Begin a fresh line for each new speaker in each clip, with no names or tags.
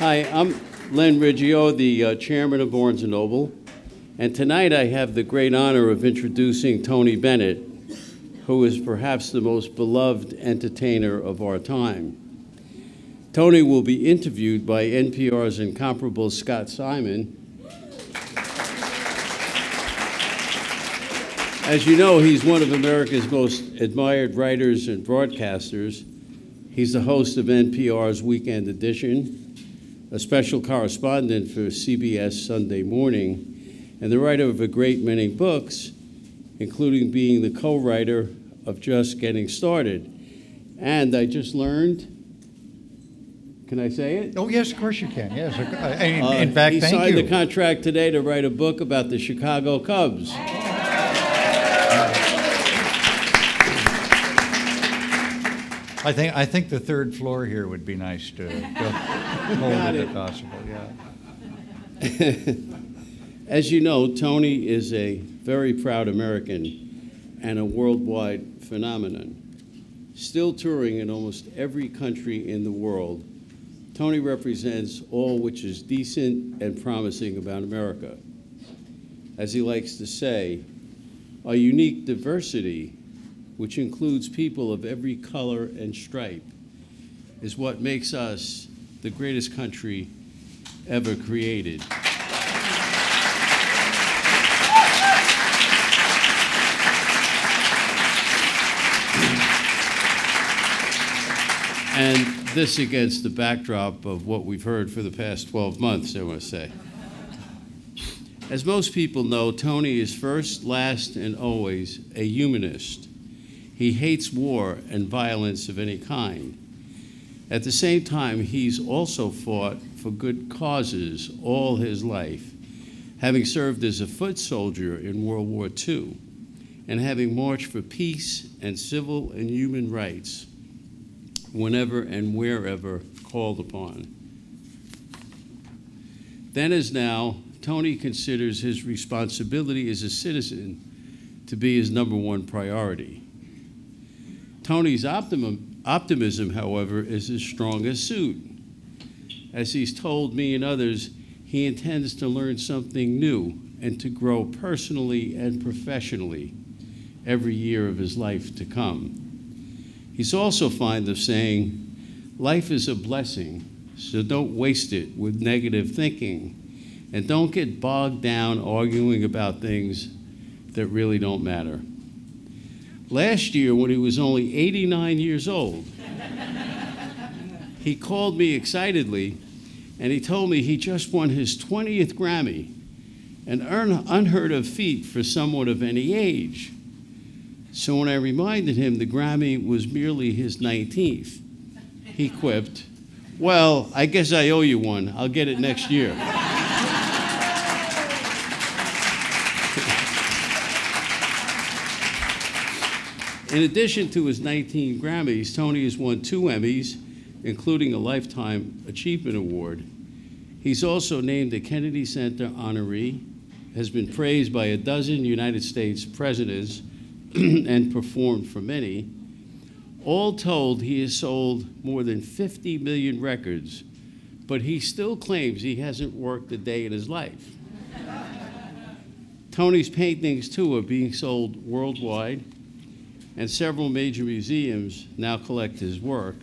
Hi, I'm Len Riggio, the chairman of Barnes & Noble, and tonight I have the great honor of introducing Tony Bennett, who is perhaps the most beloved entertainer of our time. Tony will be interviewed by NPR's incomparable Scott Simon. As you know, he's one of America's most admired writers and broadcasters. He's the host of NPR's Weekend Edition, a special correspondent for CBS Sunday Morning, and the writer of a great many books, including being the co-writer of Just Getting Started. And I just learned, can I say it?
Oh, yes, of course you can. Yes. In fact,
he
thank you.
signed the contract today to write a book about the Chicago Cubs.
I think the third floor here would be nice to hold if possible. Yeah.
As you know, Tony is a very proud American and a worldwide phenomenon. Still touring in almost every country in the world, Tony represents all which is decent and promising about America. As he likes to say, our unique diversity, which includes people of every color and stripe, is what makes us the greatest country ever created. And this against the backdrop of what we've heard for the past 12 months, I want to say. As most people know, Tony is first, last, and always a humanist. He hates war and violence of any kind. At the same time, he's also fought for good causes all his life, having served as a foot soldier in World War II and having marched for peace and civil and human rights whenever and wherever called upon. Then as now, Tony considers his responsibility as a citizen to be his number one priority. Tony's optimism, however, is his strongest suit. As he's told me and others, he intends to learn something new and to grow personally and professionally every year of his life to come. He's also fond of saying, life is a blessing, so don't waste it with negative thinking, and don't get bogged down arguing about things that really don't matter. Last year, when he was only 89 years old, he called me excitedly, and he told me he just won his 20th Grammy, an unheard of feat for someone of any age. So when I reminded him the Grammy was merely his 19th, he quipped, "Well, I guess I owe you one. I'll get it next year." In addition to his 19 Grammys, Tony has won 2 Emmys, including a Lifetime Achievement Award. He's also named a Kennedy Center honoree, has been praised by a dozen United States presidents, and performed for many. All told, he has sold more than 50 million records, but he still claims he hasn't worked a day in his life. Tony's paintings, too, are being sold worldwide, and several major museums now collect his work.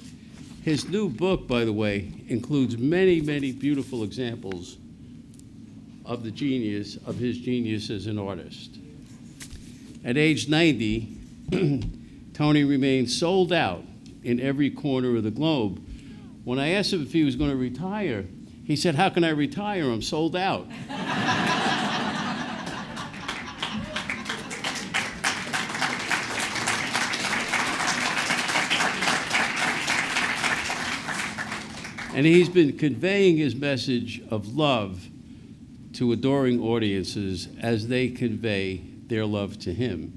His new book, by the way, includes many, many beautiful examples of his genius as an artist. At age 90, Tony remains sold out in every corner of the globe. When I asked him if he was going to retire, he said, "How can I retire? I'm sold out." And he's been conveying his message of love to adoring audiences as they convey their love to him.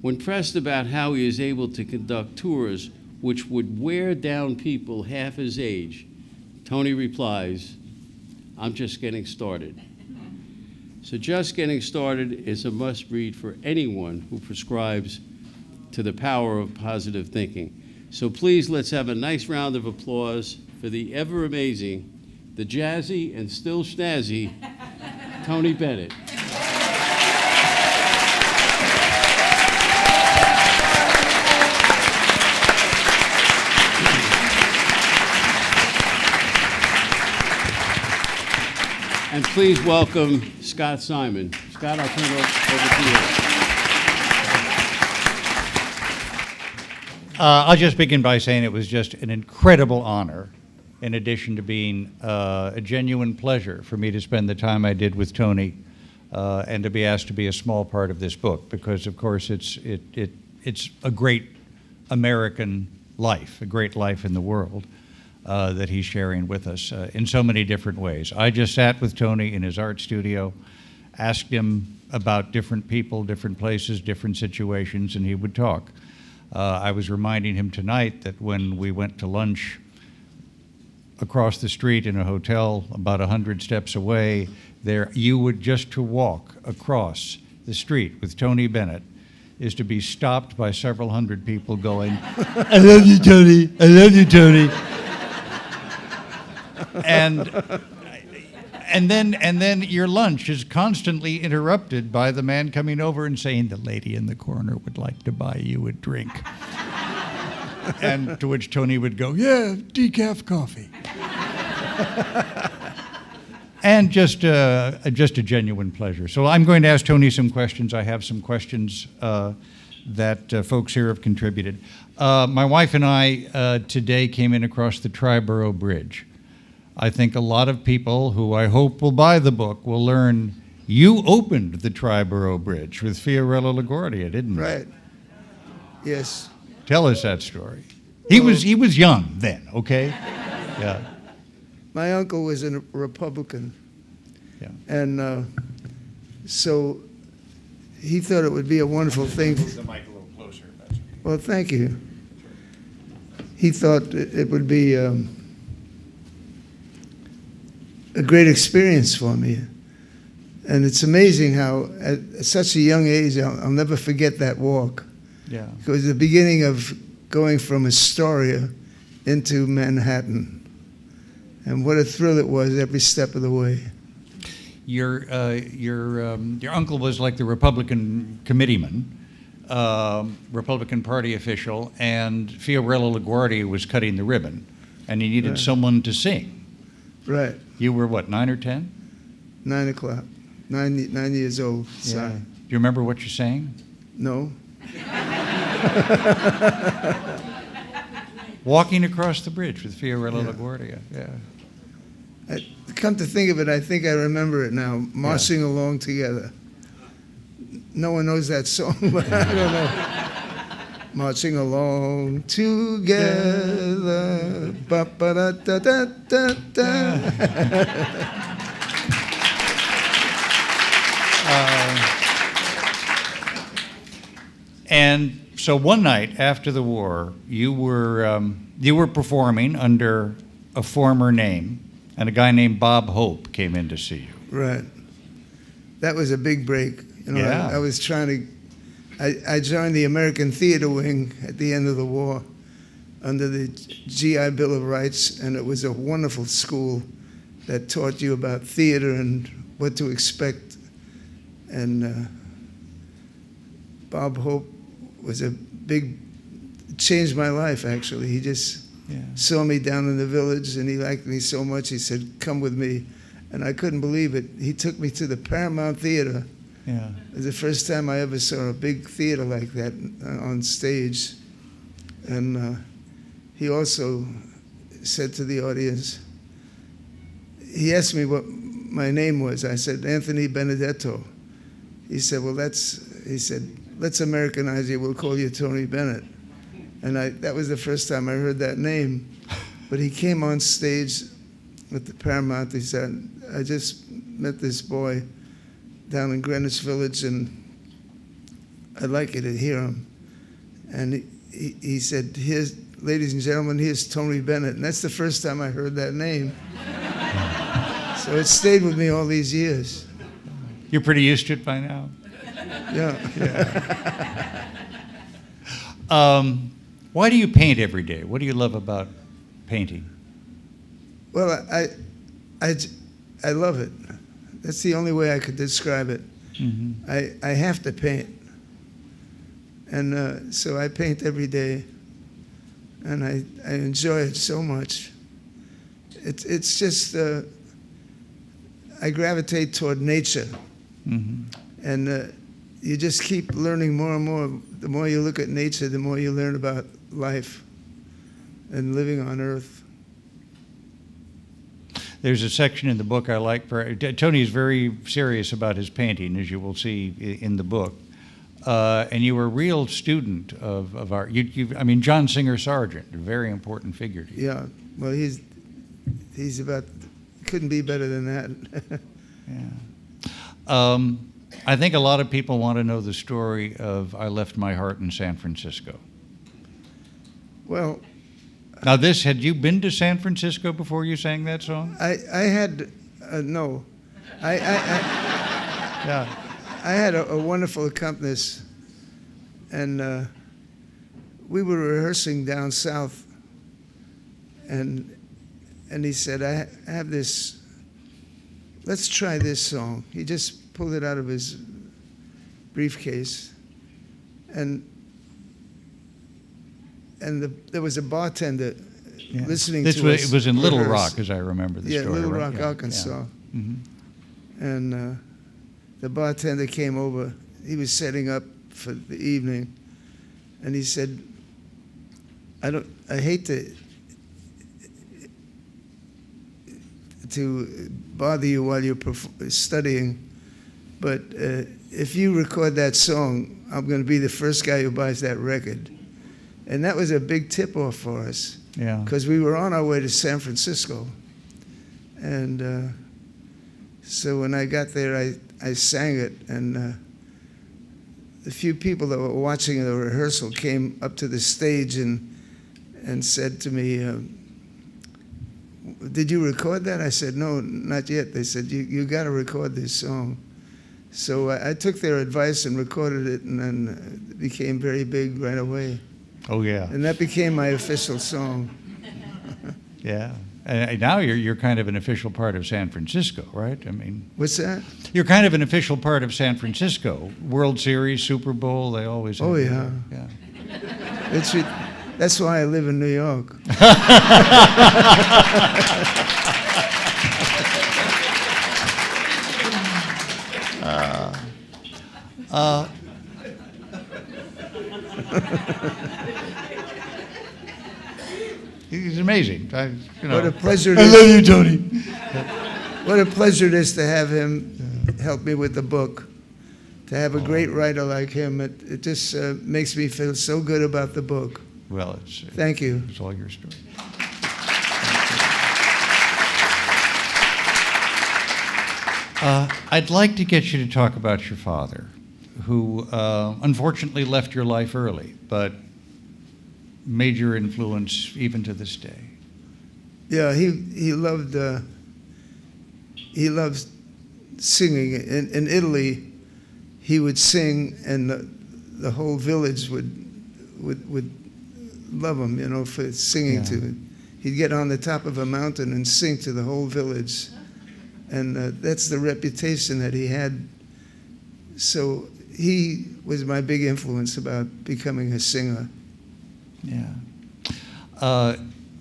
When pressed about how he is able to conduct tours which would wear down people half his age, Tony replies, "I'm just getting started." So Just Getting Started is a must-read for anyone who prescribes to the power of positive thinking. So please, let's have a nice round of applause for the ever-amazing the jazzy and still snazzy Tony Bennett. And please welcome Scott Simon. Scott, I'll turn it over to you.
I'll just begin by saying it was just an incredible honor, in addition to being a genuine pleasure for me to spend the time I did with Tony and to be asked to be a small part of this book, because of course it's a great American life, a great life in the world that he's sharing with us in so many different ways. I just sat with Tony in his art studio, asked him about different people, different places, different situations, and he would talk. I was reminding him tonight that when we went to lunch across the street in a hotel about 100 steps away, there you would just to walk across the street with Tony Bennett is to be stopped by several hundred people going, "I love you, Tony. I love you, Tony." And then your lunch is constantly interrupted by the man coming over and saying, "The lady in the corner would like to buy you a drink." And to which Tony would go, "Yeah, decaf coffee." And just a genuine pleasure. So I'm going to ask Tony some questions. I have some questions that folks here have contributed. My wife and I today came in across the Triborough Bridge. I think a lot of people who I hope will buy the book will learn you opened the Triborough Bridge with Fiorello LaGuardia, didn't you?
Right. Yes.
Tell us that story. He was young then, okay? Yeah.
My uncle was a Republican.
Yeah.
And so he thought it would be a wonderful thing.
Move the mic a little closer.
Well, thank you. He thought it would be a great experience for me. And it's amazing how at such a young age, I'll never forget that walk.
Yeah.
It was the beginning of going from Astoria into Manhattan. And what a thrill it was every step of the way.
Your uncle was like the Republican committeeman, Republican Party official, and Fiorello LaGuardia was cutting the ribbon, and he needed someone to sing.
Right.
You were what, 9 or 10?
9 o'clock. 9 years old. Sorry.
Do you remember what you sang?
No.
Walking across the bridge with Fiorello LaGuardia. Yeah.
Come to think of it, I think I remember it now. Marching along together. No one knows that song, but I don't know. Marching along together. Ba-ba-da-da-da-da-da.
And so one night after the war, you were performing under a former name, and a guy named Bob Hope came in to see you.
Right. That was a big break. You know,
Yeah.
I was trying to. I joined the American Theater Wing at the end of the war, under the GI Bill of Rights, and it was a wonderful school that taught you about theater and what to expect. And Bob Hope was changed my life, actually. He just saw me down in the village, and he liked me so much, he said, "Come with me." And I couldn't believe it. He took me to the Paramount Theater.
Yeah.
It was the first time I ever saw a big theater like that on stage. And he also said to the audience, he asked me what my name was. I said, "Anthony Benedetto." He said, he said, "Let's Americanize you. We'll call you Tony Bennett." And that was the first time I heard that name. But he came on stage at the Paramount. He said, "I just met this boy down in Greenwich Village, and I'd like you to hear him." And he said, "Ladies and gentlemen, here's Tony Bennett." And that's the first time I heard that name. So it stayed with me all these years.
You're pretty used to it by now?
Yeah.
Why do you paint every day? What do you love about painting?
Well, I love it. That's the only way I could describe it.
Mm-hmm.
I have to paint. And so I paint every day. And I enjoy it so much. It's just, I gravitate toward nature.
Mm-hmm.
And you just keep learning more and more. The more you look at nature, the more you learn about life and living on Earth.
There's a section in the book I like. Tony is very serious about his painting, as you will see in the book. And you were a real student of art. I mean, John Singer Sargent, a very important figure to you.
Yeah, well, he's couldn't be better than that.
Yeah. I think a lot of people want to know the story of I Left My Heart in San Francisco.
Well,
now had you been to San Francisco before you sang that song?
I had, no.
Yeah.
I had a wonderful accompanist, and we were rehearsing down south, and he said, I have this, let's try this song. He just pulled it out of his briefcase, and there was a bartender listening to us.
It was in Little
rehearse.
Rock, as I remember the story.
Little
right?
Rock, Arkansas.
Yeah. Mm-hmm.
And the bartender came over. He was setting up for the evening, and he said, I hate to bother you while you're studying, but if you record that song, I'm going to be the first guy who buys that record. And that was a big tip-off for us, because we were on our way to San Francisco. And so when I got there, I sang it, and the few people that were watching the rehearsal came up to the stage and said to me, did you record that? I said, no, not yet. They said, you got to record this song. So I took their advice and recorded it, and then it became very big right away.
Oh, yeah.
And that became my official song.
Yeah. And now you're kind of an official part of San Francisco, right? I mean,
What's that?
You're kind of an official part of San Francisco. World Series, Super Bowl, they always have.
Oh, yeah.
Yeah.
That's why I live in New York.
He's amazing.
What a pleasure it
I
is.
love you, Tony.
What a pleasure it is to have him help me with the book. To have a great writer like him, it just makes me feel so good about the book.
Well,
Thank you.
It's all your story. I'd like to get you to talk about your father, who unfortunately left your life early, but made your influence even to this day.
Yeah, he loved singing. In Italy, he would sing, and the whole village would love him, you know, for singing to it. He'd get on the top of a mountain and sing to the whole village, and that's the reputation that he had. So he was my big influence about becoming a singer.
Yeah.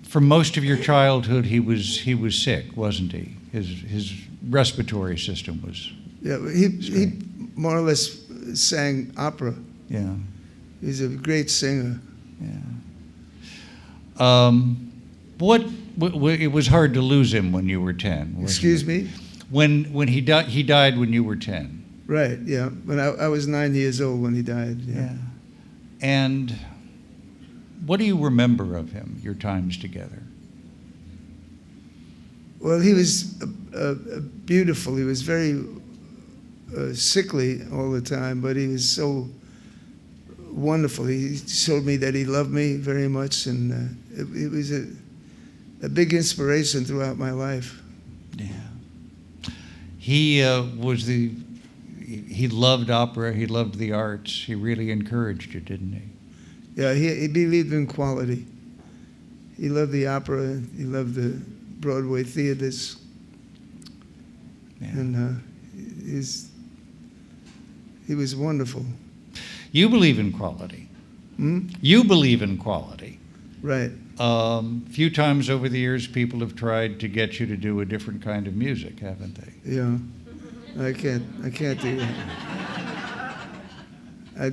For most of your childhood, he was sick, wasn't he? His respiratory system was.
Yeah, he more or less sang opera.
Yeah.
He's a great singer.
Yeah. It was hard to lose him when you were 10.
Excuse me?
When he died when you were 10.
Right. Yeah. When I was 9 years old when he died. Yeah.
And what do you remember of him? Your times together.
Well, he was beautiful. He was very sickly all the time, but he was so wonderful. He showed me that he loved me very much, and it was a big inspiration throughout my life.
Yeah. He he loved opera. He loved the arts. He really encouraged you, didn't he?
Yeah, he believed in quality. He loved the opera. He loved the Broadway theaters.
Yeah.
And he was wonderful.
You believe in quality.
Hmm?
You believe in quality.
Right.
Few times over the years, people have tried to get you to do a different kind of music, haven't they?
Yeah. I can't do that. I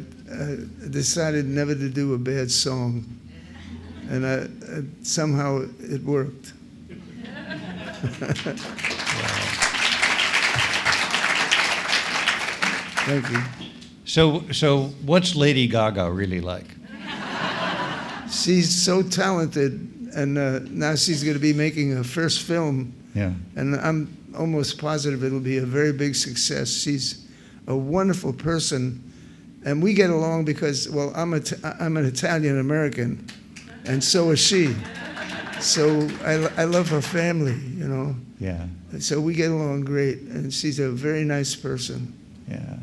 decided never to do a bad song, and somehow it worked. Thank you.
So what's Lady Gaga really like?
She's so talented, and now she's going to be making her first film,
Yeah.
and I'm almost positive it'll be a very big success. She's a wonderful person, and we get along because, well, I'm an Italian American, and so is she. So I love her family, you know.
Yeah.
So we get along great, and she's a very nice person.
Yeah.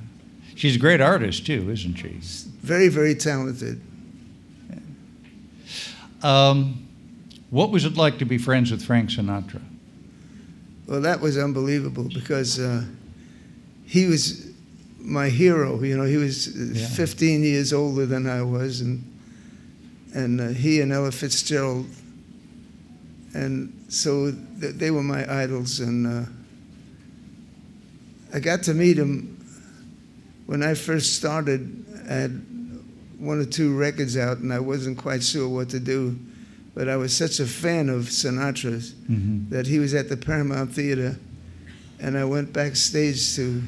She's a great artist too, isn't she?
Very, very talented.
What was it like to be friends with Frank Sinatra?
Well, that was unbelievable because he was my hero. You know, he was 15 years older than I was, and he and Ella Fitzgerald, and so they were my idols. And I got to meet him when I first started. I had 1 or 2 records out, and I wasn't quite sure what to do. But I was such a fan of Sinatra's that he was at the Paramount Theater, and I went backstage to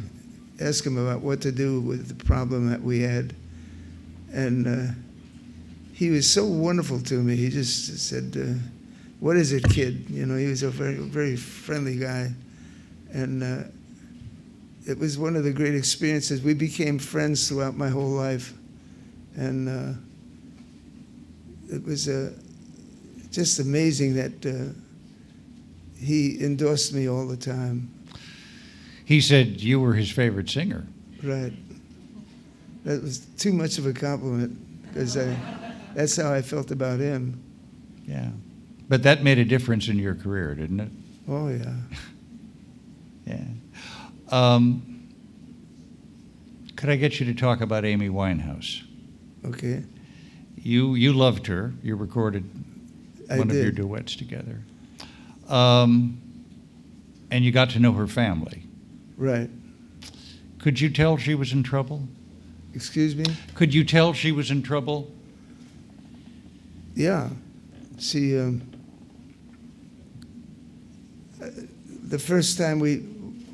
ask him about what to do with the problem that we had. And he was so wonderful to me. He just said, "What is it, kid?" You know, he was a very, very friendly guy. And it was one of the great experiences. We became friends throughout my whole life. And it was just amazing that he endorsed me all the time.
He said you were his favorite singer.
Right. That was too much of a compliment because that's how I felt about him.
Yeah. But that made a difference in your career, didn't it?
Oh, yeah.
Yeah. Could I get you to talk about Amy Winehouse?
Okay.
You loved her. You recorded one of your duets together. And you got to know her family.
Right.
Could you tell she was in trouble?
Excuse me?
Could you tell she was in trouble?
Yeah. She, the first time we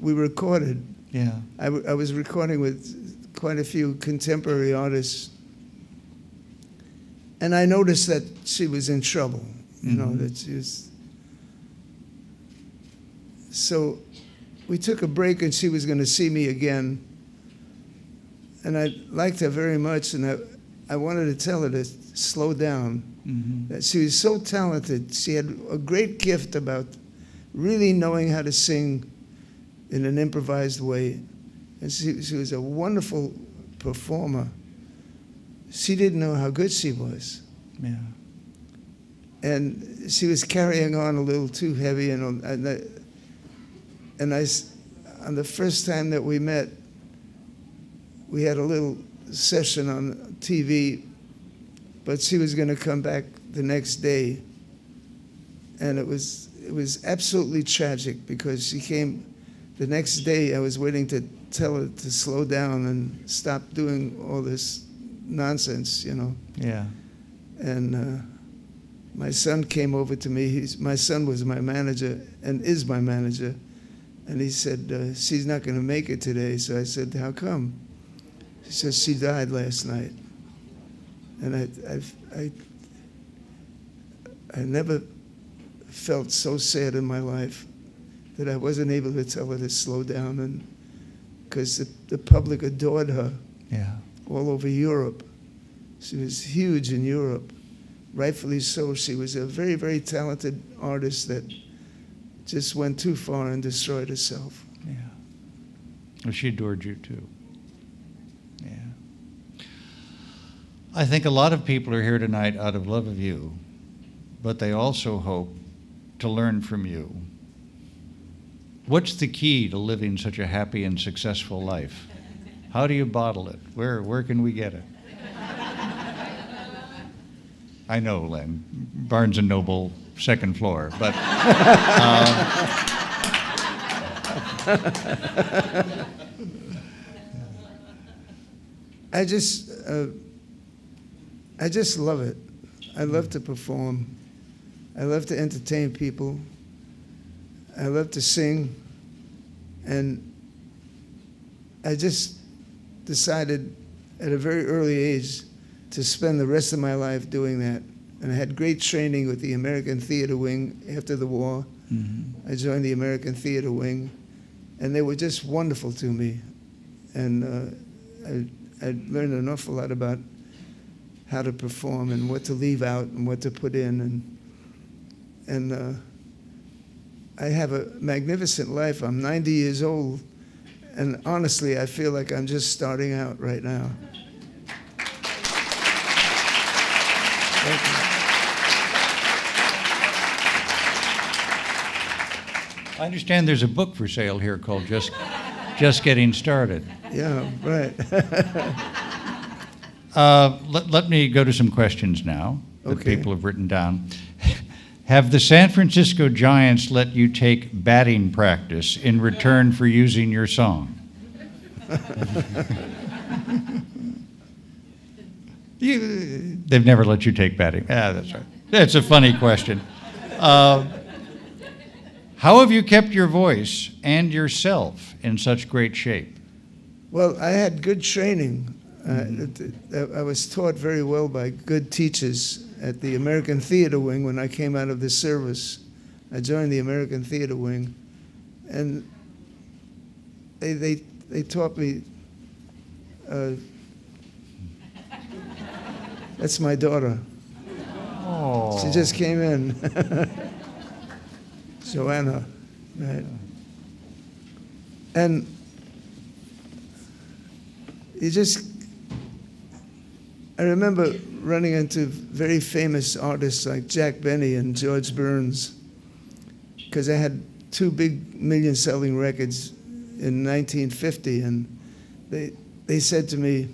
recorded,
Yeah.
I was recording with quite a few contemporary artists, and I noticed that she was in trouble, you know, that she was. So we took a break, and she was going to see me again, and I liked her very much, and I wanted to tell her to slow down, that she was so talented. She had a great gift about really knowing how to sing in an improvised way. And she was a wonderful performer. She didn't know how good she was.
Yeah.
And she was carrying on a little too heavy. And on the first time that we met, we had a little session on TV, but she was going to come back the next day. And it was absolutely tragic because she came the next day. I was waiting to tell her to slow down and stop doing all this nonsense, you know.
Yeah.
And my son came over to me. My son was my manager and is my manager. And he said, she's not going to make it today. So I said, how come? He said, she died last night. And I never felt so sad in my life that I wasn't able to tell her to slow down, and because the public adored her all over Europe. She was huge in Europe, rightfully so. She was a very, very talented artist that just went too far and destroyed herself.
Yeah. Well, she adored you too. Yeah. I think a lot of people are here tonight out of love of you, but they also hope to learn from you. What's the key to living such a happy and successful life? How do you bottle it? Where can we get it? I know, Len, Barnes & Noble, second floor, but...
I just love it. I love to perform. I love to entertain people. I love to sing. And I just decided at a very early age to spend the rest of my life doing that. And I had great training with the American Theater Wing after the war. I joined the American Theater Wing, and they were just wonderful to me. And I learned an awful lot about how to perform and what to leave out and what to put in. And I have a magnificent life. I'm 90 years old, and honestly, I feel like I'm just starting out right now. Thank you.
I understand there's a book for sale here called Just Getting Started.
Yeah, right.
Let me go to some questions now that
Okay.
people have written down. Have the San Francisco Giants let you take batting practice in return for using your song? They've never let you take batting. That's right. That's a funny question. How have you kept your voice and yourself in such great shape?
Well, I had good training. I was taught very well by good teachers at the American Theater Wing when I came out of the service. I joined the American Theater Wing, and they taught me. That's my daughter.
Oh.
She just came in. Joanna, right? And I remember running into very famous artists like Jack Benny and George Burns, because I had 2 big million-selling records in 1950, and they said to me,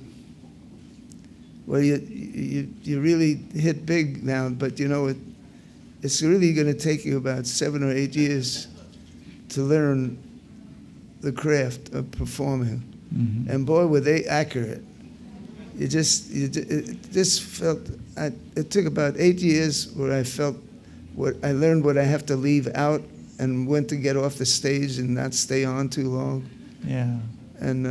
well, you really hit big now, but you know, it's really going to take you about 7 or 8 years to learn the craft of performing.
Mm-hmm.
And boy, were they accurate. It just felt, it took about 8 years where I learned what I have to leave out and when to get off the stage and not stay on too long.
Yeah.
And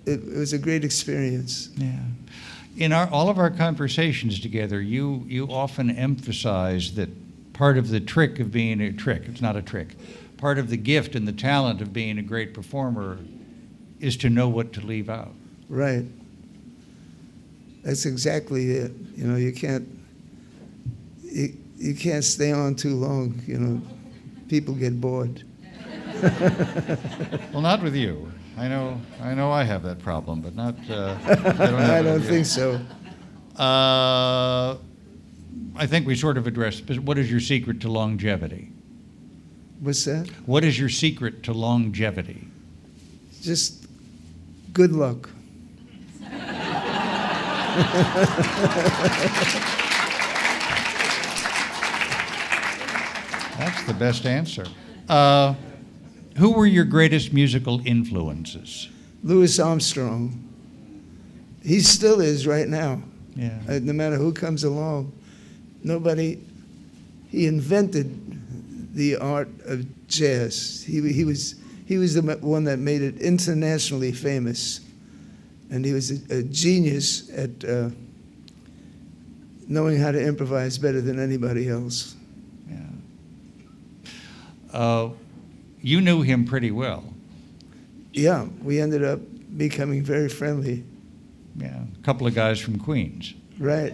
it was a great experience.
Yeah. In all of our conversations together, you often emphasize that part of the trick of being it's not a trick, part of the gift and the talent of being a great performer is to know what to leave out.
Right. That's exactly it. You know, you can't stay on too long. You know, people get bored.
Well, not with you. I know I have that problem, but not.
I don't think so.
I think we sort of addressed. What is your secret to longevity?
What's that?
What is your secret to longevity?
Just good luck.
That's the best answer. Who were your greatest musical influences?
Louis Armstrong. He still is right now.
Yeah.
No matter who comes along, he invented the art of jazz. He was the one that made it internationally famous. And he was a genius at knowing how to improvise better than anybody else.
Yeah. You knew him pretty well.
Yeah, we ended up becoming very friendly.
Yeah, a couple of guys from Queens.
Right.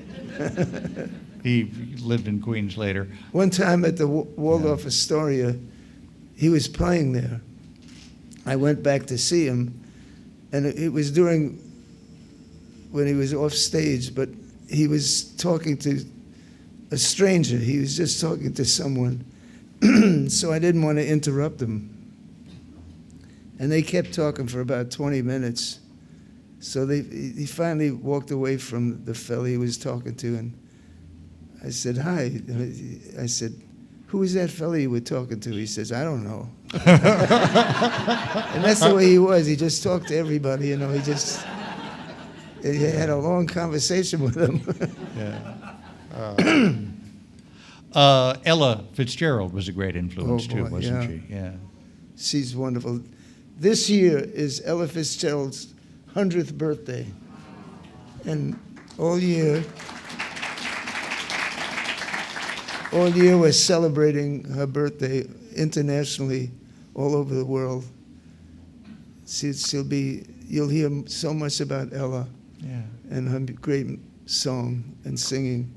He lived in Queens later.
One time at the Waldorf Astoria, he was playing there. I went back to see him, and it was when he was off stage, but he was talking to a stranger. He was just talking to someone. So I didn't want to interrupt him. And they kept talking for about 20 minutes. So he finally walked away from the fella he was talking to, and I said, hi. I said, who is that fella you were talking to? He says, I don't know. And that's the way he was. He just talked to everybody, you know. He had a long conversation with them.
Ella Fitzgerald was a great influence too,
boy,
wasn't
yeah.
she? Yeah.
She's wonderful. This year is Ella Fitzgerald's 100th birthday. And all year we're celebrating her birthday internationally, all over the world. You'll hear so much about Ella and her great song and singing.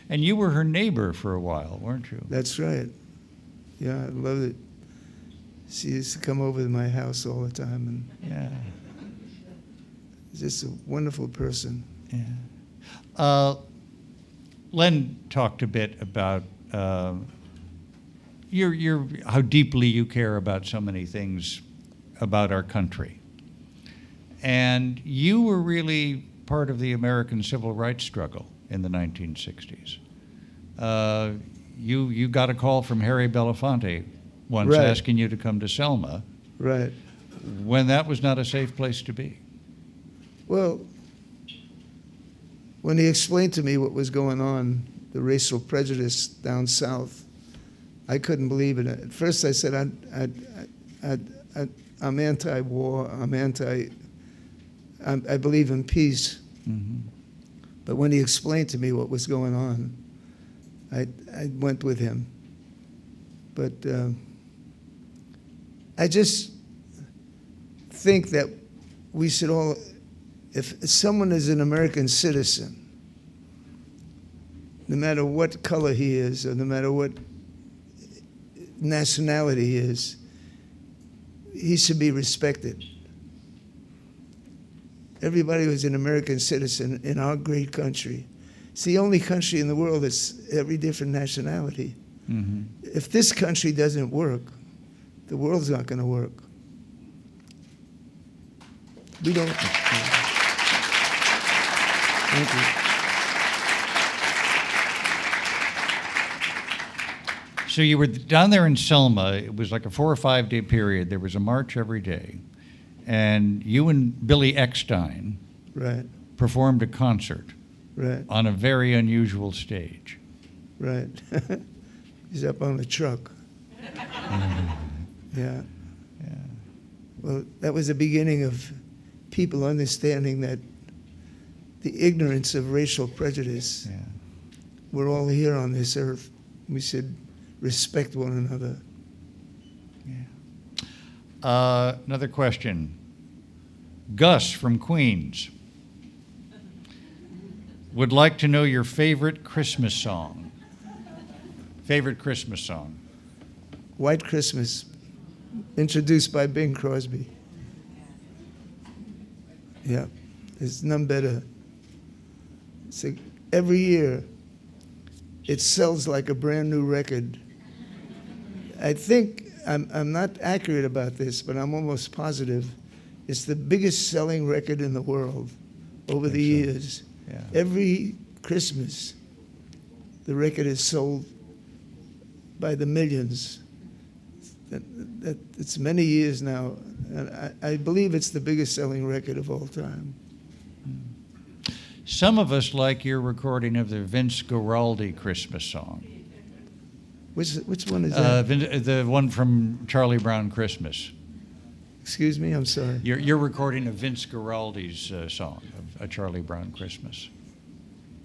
And you were her neighbor for a while, weren't you?
That's right. Yeah, I loved it. She used to come over to my house all the time, and
Yeah.
just a wonderful person.
Yeah. Len talked a bit about how deeply you care about so many things about our country. And you were really part of the American civil rights struggle in the 1960s. You got a call from Harry Belafonte once
Right.
asking you to come to Selma,
Right.
when that was not a safe place to be.
Well, when he explained to me what was going on, the racial prejudice down south, I couldn't believe it. At first I said, I'm anti-war, I believe in peace.
Mm-hmm.
But when he explained to me what was going on, I went with him. But I just think that we should all, if someone is an American citizen, no matter what color he is or no matter what nationality he is, he should be respected. Everybody who's an American citizen in our great country. It's the only country in the world that's every different nationality.
Mm-hmm.
If this country doesn't work, the world's not going to work. We don't. Thank you.
So you were down there in Selma. It was like a 4 or 5 day period. There was a march every day. And you and Billy Eckstein
Right,
performed a concert
right,
on a very unusual stage.
right. He's up on the truck. Yeah. Well, that was the beginning of people understanding that the ignorance of racial prejudice.
Yeah.
We're all here on this earth. We should respect one another.
Another question. Gus from Queens would like to know your favorite Christmas song. Favorite Christmas song.
White Christmas, introduced by Bing Crosby. Yeah, there's none better. So every year, it sells like a brand new record. I think, I'm not accurate about this, but I'm almost positive, it's the biggest selling record in the world over the years.
Yeah.
Every Christmas, the record is sold by the millions. It's many years now, and I believe it's the biggest selling record of all time.
Some of us like your recording of the Vince Guaraldi Christmas song.
Which one is that?
The one from Charlie Brown Christmas.
Excuse me, I'm sorry.
Your recording of Vince Guaraldi's song, of A Charlie Brown Christmas.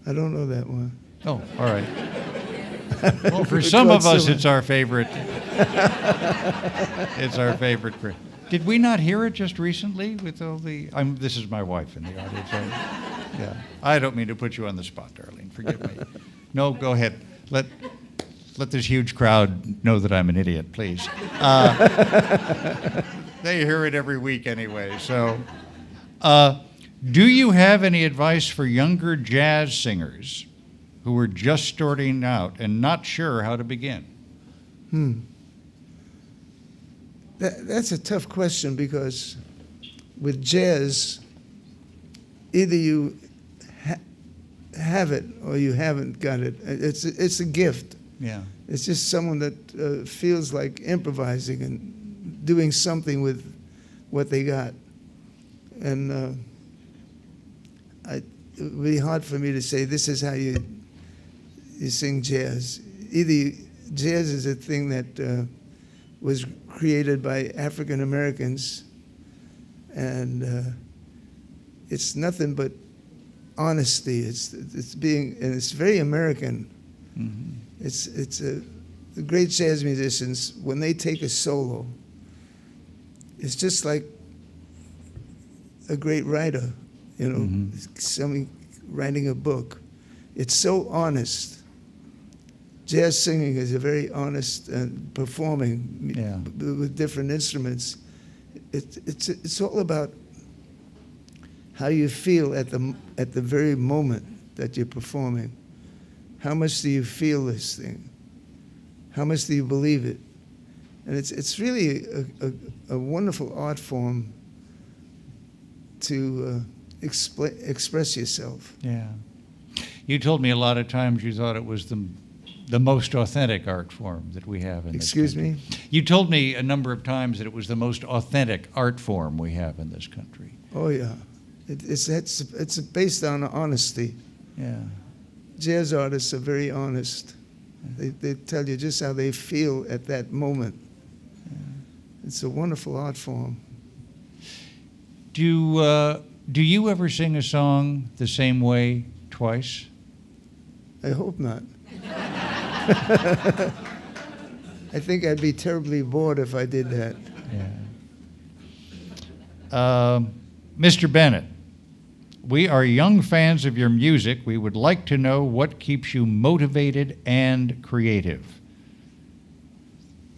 I don't know that one.
Oh, all right. Well, for some of us, it's our favorite. It's our favorite. Did we not hear it just recently with all the... this is my wife in the audience. Yeah. I don't mean to put you on the spot, darling. Forgive me. No, go ahead. Let this huge crowd know that I'm an idiot, please. They hear it every week anyway. So, do you have any advice for younger jazz singers who are just starting out and not sure how to begin?
That's a tough question because with jazz, either you have it or you haven't got it. It's a gift.
Yeah.
It's just someone that feels like improvising and doing something with what they got. And it would be hard for me to say this is how you sing jazz. Jazz is a thing that was created by African Americans, and it's nothing but honesty. It's very American. Mm-hmm. The great jazz musicians, when they take a solo, it's just like a great writer, somebody writing a book. It's so honest. Jazz singing is a very honest and performing with different instruments. It's all about how you feel at the very moment that you're performing. How much do you feel this thing? How much do you believe it? And it's really a wonderful art form to express yourself.
Yeah. You told me a lot of times you thought it was the most authentic art form that we have in this country.
Excuse me?
You told me a number of times that it was the most authentic art form we have in this country.
Oh, yeah. It's based on honesty.
Yeah.
Jazz artists are very honest. They tell you just how they feel at that moment. Yeah. It's a wonderful art form.
Do you ever sing a song the same way twice?
I hope not. I think I'd be terribly bored if I did that.
Yeah. Mr. Bennett, we are young fans of your music. We would like to know what keeps you motivated and creative.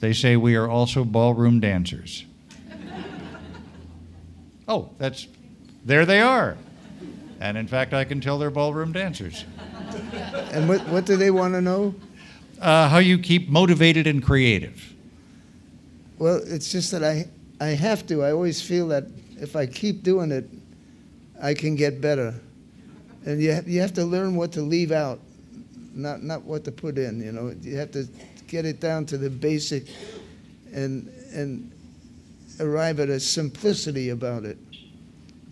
They say we are also ballroom dancers. Oh, there they are. And in fact, I can tell they're ballroom dancers.
And what do they want to know?
How you keep motivated and creative.
Well, it's just that I have to. I always feel that if I keep doing it, I can get better. And you have to learn what to leave out, not what to put in. You have to get it down to the basic, and arrive at a simplicity about it.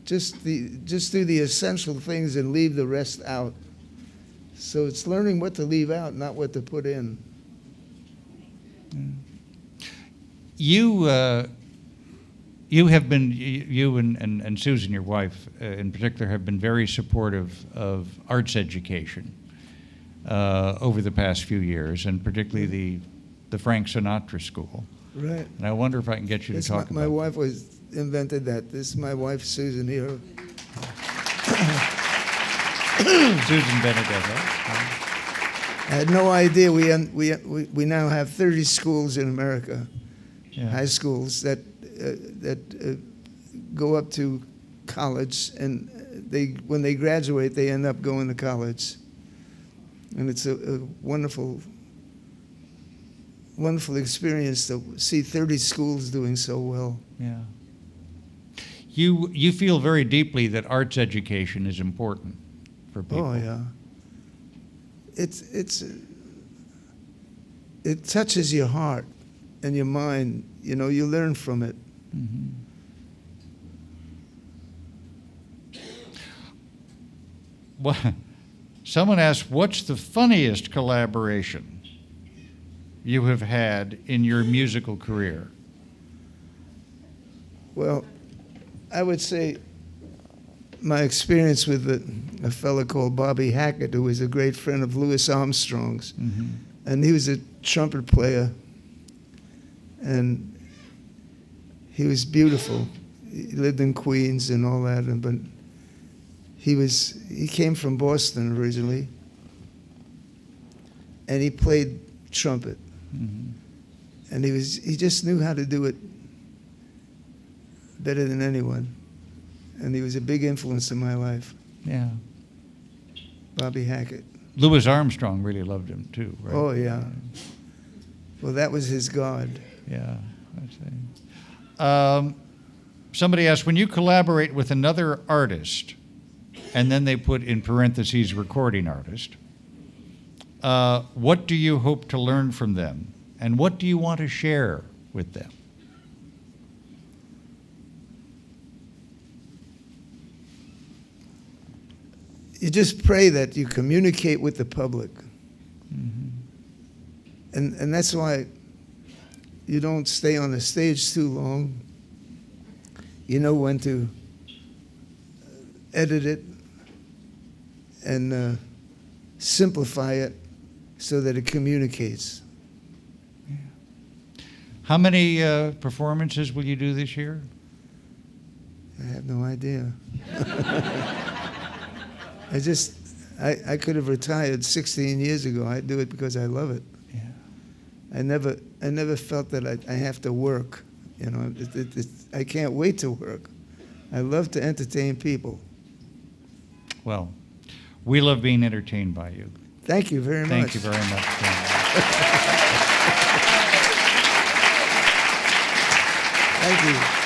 Just do the essential things and leave the rest out. So it's learning what to leave out, not what to put in.
You and Susan, your wife, in particular, have been very supportive of arts education over the past few years, and particularly the Frank Sinatra School.
Right.
And I wonder if I can get you to talk about
my wife invented that. This is my wife, Susan, here.
Susan Bennett.
I had no idea. We now have 30 schools in America, high schools that go up to college, and when they graduate, they end up going to college, and it's a wonderful experience to see 30 schools doing so well.
Yeah. You feel very deeply that arts education is important for people.
Oh yeah. It touches your heart and your mind. You learn from it.
Mm-hmm. Well, someone asked, what's the funniest collaboration you have had in your musical career?
Well, I would say my experience with a fellow called Bobby Hackett, who was a great friend of Louis Armstrong's.
Mm-hmm.
And he was a trumpet player, and he was beautiful. He lived in Queens and all that, but he came from Boston originally, and he played trumpet. Mm-hmm. And he just knew how to do it better than anyone. And he was a big influence in my life.
Yeah.
Bobby Hackett.
Louis Armstrong really loved him too, right?
Oh, yeah. Well, that was his God.
Yeah. Let's see. Somebody asked, when you collaborate with another artist, and then they put in parentheses recording artist, what do you hope to learn from them? And what do you want to share with them?
You just pray that you communicate with the public.
Mm-hmm.
And that's why you don't stay on the stage too long. You know when to edit it and simplify it so that it communicates.
How many performances will you do this year?
I have no idea. I could have retired 16 years ago. I do it because I love it.
Yeah.
I never felt that I have to work. You know, I can't wait to work. I love to entertain people.
Well, we love being entertained by you.
Thank you very much.
Thank you very much.
Thank you.